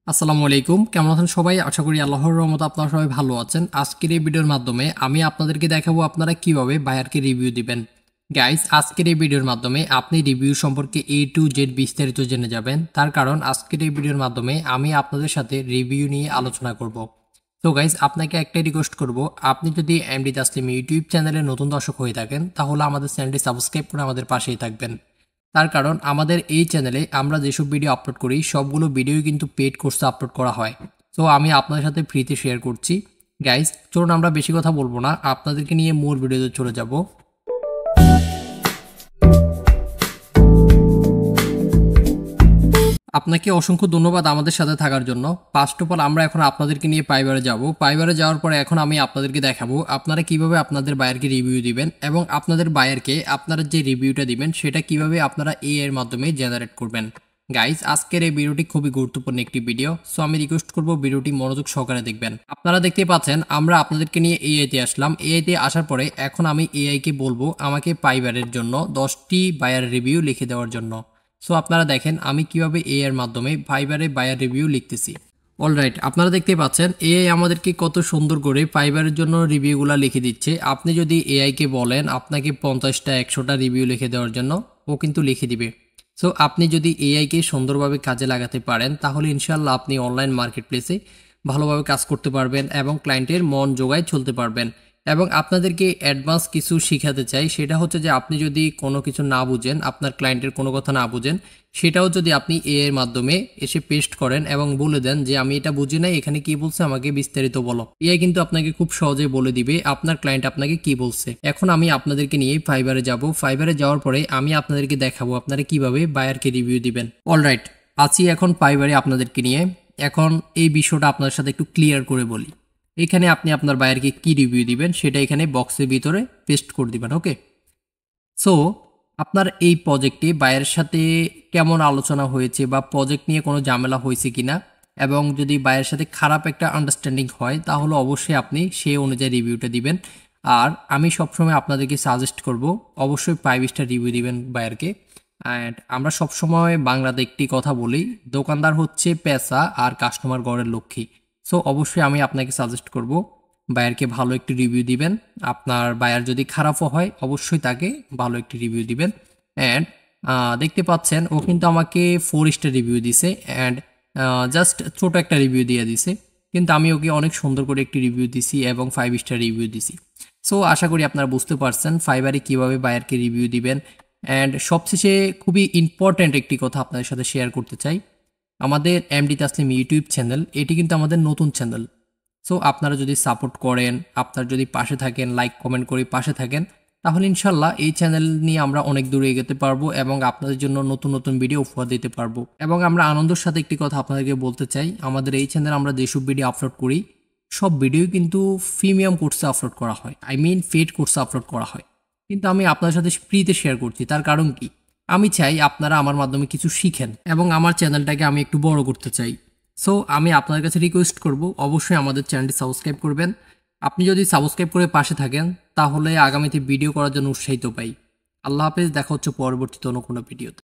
আসসালামু আলাইকুম। কেমন আছেন সবাই? আশা করি আল্লাহর রহমতে আপনারা সবাই ভালো আছেন। আজকের এই ভিডিওর মাধ্যমে আমি আপনাদেরকে দেখাবো আপনারা কিভাবে বায়ারকে রিভিউ দিবেন। গাইস, আজকের এই ভিডিওর মাধ্যমে আপনি রিভিউ সম্পর্কে A to Z বিস্তারিত জেনে যাবেন। তার কারণ আজকের এই ভিডিওর মাধ্যমে আমি আপনাদের সাথে রিভিউ নিয়ে আলোচনা করব। তো গাইস, আপনাকে একটাই রিকোয়েস্ট করব, আপনি যদি এমডি তাসলিম ইউটিউব চ্যানেলে নতুন দর্শক হয়ে থাকেন তাহলে আমাদের চ্যানেলটি সাবস্ক্রাইব করে আমাদের পাশেই থাকবেন। তার কারণ আমাদের এই চ্যানেলে আমরা যেসব ভিডিও আপলোড করি সবগুলো ভিডিওই কিন্তু পেড কোর্সে আপলোড করা হয়। তো আমি আপনাদের সাথে ফ্রিতে শেয়ার করছি। গাইস, চলুন আমরা বেশি কথা বলবো না, আপনাদেরকে নিয়ে মূল ভিডিওতে চলে যাব। আপনাকে অসংখ্য ধন্যবাদ আমাদের সাথে থাকার জন্য। ফার্স্ট অফ অল আমরা এখন আপনাদেরকে নিয়ে পাইবারে যাব। পাইবারে যাওয়ার পরে এখন আমি আপনাদেরকে দেখাবো আপনারা কিভাবে আপনাদের বায়ারকে রিভিউ দিবেন এবং আপনাদের বায়ারকে আপনারা যে রিভিউটা দিবেন সেটা কিভাবে আপনারা এআই এর মাধ্যমে জেনারেট করবেন। গাইজ, আজকের এই ভিডিওটি খুবই গুরুত্বপূর্ণ একটি ভিডিও, সো আমি রিকোয়েস্ট করব ভিডিওটি মনোযোগ সহকারে দেখবেন। আপনারা দেখতে পাচ্ছেন আমরা আপনাদেরকে নিয়ে এআইতে আসলাম। এআইতে আসার পরে এখন আমি এআইকে বলবো আমাকে পাইবারের জন্য 10টি বায়ার রিভিউ লিখে দেওয়ার জন্য। সো আপনারা দেখেন আমি কিভাবে এআই এর মাধ্যমে ফাইবারে বায়ার রিভিউ লিখতেছি। অলরাইট, আপনারা দেখতে পাচ্ছেন এআই আমাদেরকে কত সুন্দর করে ফাইবারের জন্য রিভিউগুলো লিখে দিচ্ছে। আপনি যদি এআইকে বলেন আপনাকে 50টা 100টা রিভিউ লিখে দেওয়ার জন্য, ও কিন্তু লিখে দিবে। সো আপনি যদি এআইকে সুন্দরভাবে কাজে লাগাতে পারেন তাহলে ইনশাল্লাহ আপনি অনলাইন মার্কেট প্লেসে ভালোভাবে কাজ করতে পারবেন এবং ক্লায়েন্টের মন জোগায় চলতে পারবেন। এবং আপনাদেরকে অ্যাডভান্স কিছু শিখাতে চাই, সেটা হচ্ছে যে আপনি যদি কোনো কিছু না বুঝেন, আপনার ক্লায়েন্টের কোনো কথা না বুঝেন, সেটাও যদি আপনি এআই এর মাধ্যমে এসে পেস্ট করেন এবং বলে দেন যে আমি এটা বুঝি নাই, এখানে কি বলছে আমাকে বিস্তারিত বলো, এআই কিন্তু আপনাকে খুব সহজে বলে দিবে আপনার ক্লায়েন্ট আপনাকে কি বলছে। এখন আমি আপনাদেরকে নিয়ে ফাইবারে যাব। ফাইবারে যাওয়ার পরে আমি আপনাদেরকে দেখাবো আপনারা কিভাবে বায়ারকে রিভিউ দিবেন। অলরাইট, আছি এখন ফাইবারে আপনাদেরকে নিয়ে। এখন এই বিষয়টা আপনার সাথে একটু ক্লিয়ার করে বলি। এখানে আপনি আপনার বায়ারকে কি রিভিউ দিবেন সেটা এখানে বক্সের ভিতরে পেস্ট করে দিবেন। ওকে, সো আপনার এই প্রজেক্টে বায়ারের সাথে কেমন আলোচনা হয়েছে বা প্রজেক্ট নিয়ে কোনো ঝামেলা হয়েছে কিনা, এবং যদি বায়ারের সাথে খারাপ একটা আন্ডারস্ট্যান্ডিং হয় তাহলে অবশ্যই আপনি সেই অনুযায়ী রিভিউটা দিবেন। আর আমি সবসময় আপনাদেরকে সাজেস্ট করব অবশ্যই 5 স্টার রিভিউ দিবেন বায়ারকে। অ্যান্ড আমরা সবসময় বাংলাতে একটি কথা বলি, দোকানদার হচ্ছে পেশা আর কাস্টমার ঘরের লক্ষ্মী। সো অবশ্যই আমি আপনাকে সাজেস্ট করব বায়ারকে ভালো একটি রিভিউ দিবেন। আপনার বায়ার যদি খারাপও হয় অবশ্যই তাকে ভালো একটি রিভিউ দিবেন। অ্যান্ড দেখতে পাচ্ছেন ও কিন্তু আমাকে 4 স্টার রিভিউ দিছে অ্যান্ড জাস্ট ছোট একটা রিভিউ দিয়ে দিছে, কিন্তু আমি ওকে অনেক সুন্দর করে একটি রিভিউ দিছি এবং 5 স্টার রিভিউ দিছি। সো আশা করি আপনারা বুঝতে পারছেন ফাইবারে কিভাবে বায়ারকে রিভিউ দিবেন। অ্যান্ড সবশেষে খুবই ইম্পর্ট্যান্ট একটি কথা আপনাদের সাথে শেয়ার করতে চাই। আমাদের এমডি তাসলিম ইউটিউব চ্যানেল, এটি কিন্তু আমাদের নতুন চ্যানেল। সো আপনারা যদি সাপোর্ট করেন, আপনারা যদি পাশে থাকেন, লাইক কমেন্ট করে পাশে থাকেন, তাহলে ইনশাল্লাহ এই চ্যানেল নিয়ে আমরা অনেক দূরে এগোতে পারবো এবং আপনাদের জন্য নতুন নতুন ভিডিও উপহার দিতে পারবো। এবং আমরা আনন্দের সাথে একটি কথা আপনাদেরকে বলতে চাই, আমাদের এই চ্যানেলে আমরা যেসব ভিডিও আপলোড করি সব ভিডিও কিন্তু প্রিমিয়াম কোর্সে আপলোড করা হয়, আই মিন পেড কোর্সে আপলোড করা হয়, কিন্তু আমি আপনার সাথে ফ্রিতে শেয়ার করছি। তার কারণ কি, আমি চাই আপনারা আমার মাধ্যমে কিছু শিখেন এবং আমার চ্যানেলটাকে আমি একটু বড় করতে চাই। সো আমি আপনাদের কাছে রিকোয়েস্ট করব অবশ্যই আমাদের চ্যানেলটি সাবস্ক্রাইব করবেন। আপনি যদি সাবস্ক্রাইব করে পাশে থাকেন তাহলে আগামীতে ভিডিও করার জন্য উৎসাহিত পাই। আল্লাহ হাফেজ, দেখা হচ্ছে পরবর্তীতে অন্য কোনো ভিডিওতে।